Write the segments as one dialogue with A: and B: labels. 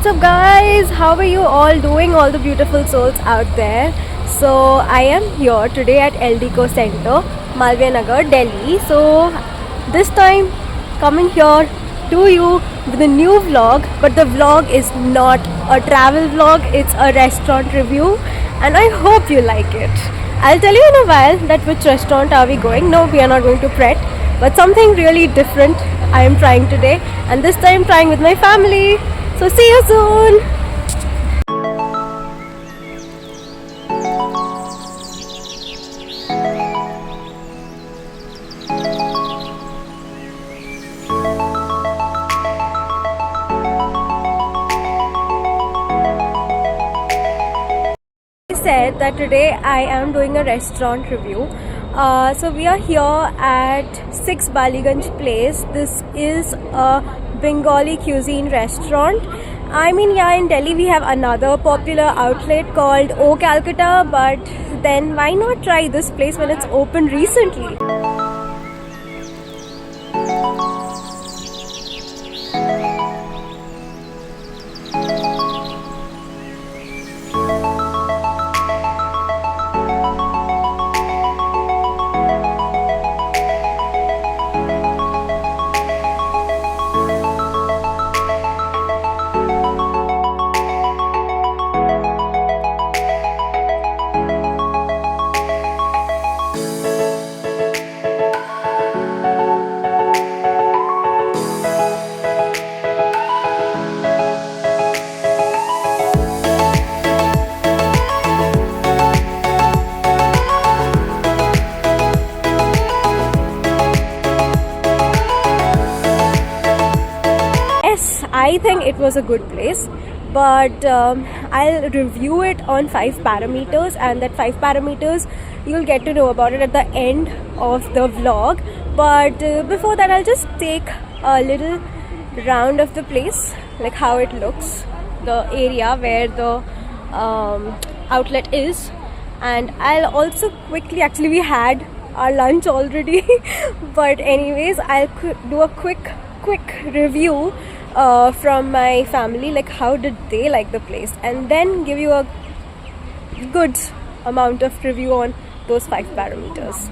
A: What's up guys? How are you all doing, all the beautiful souls out there? So I am here today at Eldico Center, Malviya Nagar, Delhi. So this time coming here to you with a new vlog, but the vlog is not a travel vlog, it's a restaurant review and I hope you like it. I'll tell you in a while that which restaurant are we going. No, we are not going to Pret, but something really different I am trying today, and this time trying with my family. So see you soon. I said that today I am doing a restaurant review. So we are here at 6 Baliganj Place. This is a Bengali cuisine restaurant. I mean, yeah, in Delhi we have another popular outlet called O Calcutta, but then why not try this place when it's opened recently? I think it was a good place, but I'll review it on 5 parameters, and that 5 parameters you'll get to know about it at the end of the vlog. But before that, I'll just take a little round of the place, like how it looks, the area where the outlet is, and I'll also quickly, actually we had our lunch already but anyways, I'll do a quick review from my family, like how did they like the place, and then give you a good amount of review on those 5 parameters.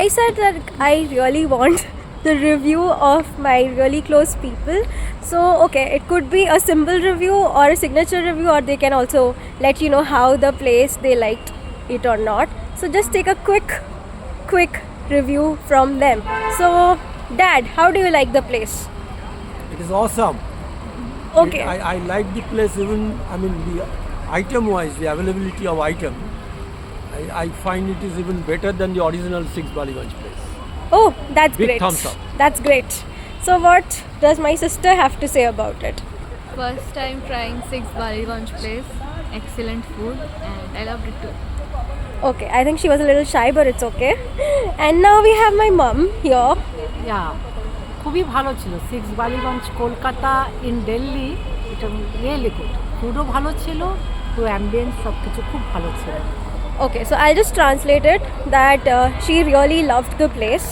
A: I said that I really want the review of my really close people, so okay, it could be a simple review or a signature review, or they can also let you know how the place they liked it or not. So just take a quick review from them. So Dad, how do you like the place?
B: It is awesome.
A: Okay.
B: I like the place, even, I mean, the item wise, the availability of item. I find it is even better than the original 6 Baliganj place.
A: Oh, that's
B: Big
A: great.
B: thumbs up.
A: That's great. So what does my sister have to say about it?
C: First time trying 6 Baliganj place. Excellent food and I loved it too.
A: Okay, I think she was a little shy, but it's okay. And now we have my mom here.
D: Yeah, খুবই ভালো ছিল 6 Ballygunge Kolkata in Delhi, এটা really good, ফুডও ভালো ছিল, তো ambience সব কিছু খুব ভালো ছিল।
A: Okay, so I'll just translate it that she really loved the place.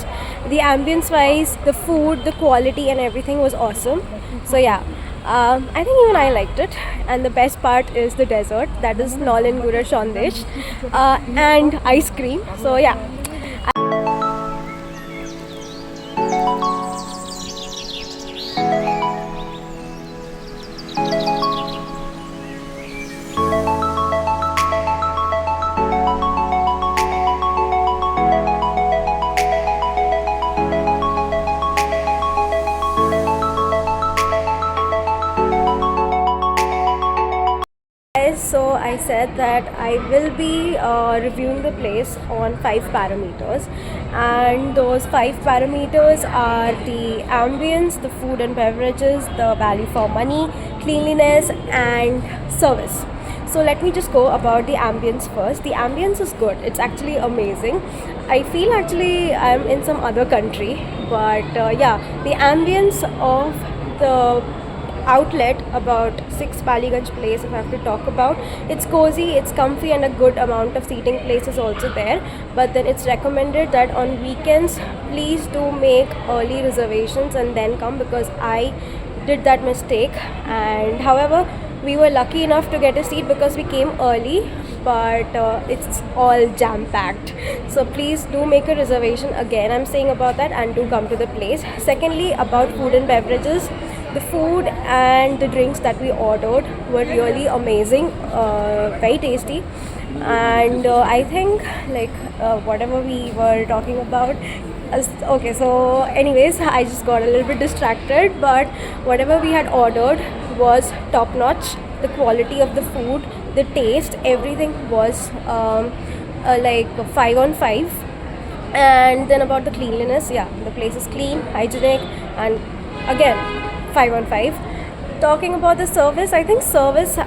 A: The ambience wise, the food, the quality and everything was awesome. So yeah, I think even I liked it. And the best part is the dessert, that is Nolan Gura Shandesh and ice cream. So yeah. So I said that I will be reviewing the place on 5 parameters, and those 5 parameters are the ambience, the food and beverages, the value for money, cleanliness and service. So let me just go about the ambience first. The ambience is good, it's actually amazing. I feel actually I'm in some other country, but yeah, the ambience of the outlet about 6 Baliganj place, if I have to talk about, it's cozy, it's comfy and a good amount of seating place is also there. But then it's recommended that on weekends please do make early reservations and then come, because I did that mistake. And however, we were lucky enough to get a seat because we came early, but it's all jam packed. So please do make a reservation again, I'm saying about that, and do come to the place. Secondly, about food and beverages, the food and the drinks that we ordered were really amazing, very tasty. And I think like whatever we were talking about, okay, so anyways, I just got a little bit distracted, but whatever we had ordered was top notch. The quality of the food, the taste, everything was like 5 on 5. And then about the cleanliness, yeah, the place is clean, hygienic, and again 5 on 5. Talking about the service, I think service,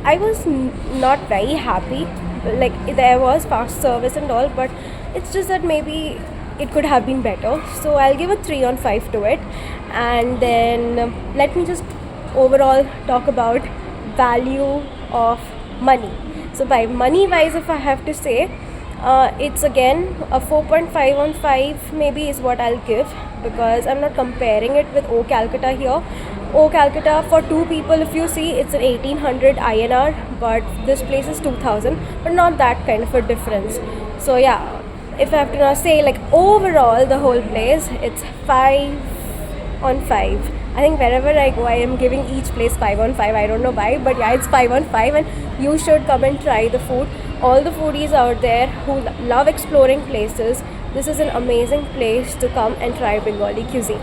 A: I was not very happy. Like there was fast service and all, but it's just that maybe it could have been better. So I'll give a 3 on 5 to it. And then let me just overall talk about value of money. So by money wise, if I have to say, it's again a 4.5 on 5 maybe is what I'll give, because I'm not comparing it with O Calcutta here. O Calcutta for 2 people, if you see, it's an 1800 INR, but this place is 2000, but not that kind of a difference. So yeah, if I have to now say like overall the whole place, it's 5 on 5. I think wherever I go, I am giving each place 5 on 5. I don't know why, but yeah, it's 5 on 5, and you should come and try the food. All the foodies out there who love exploring places, this is an amazing place to come and try Bengali cuisine.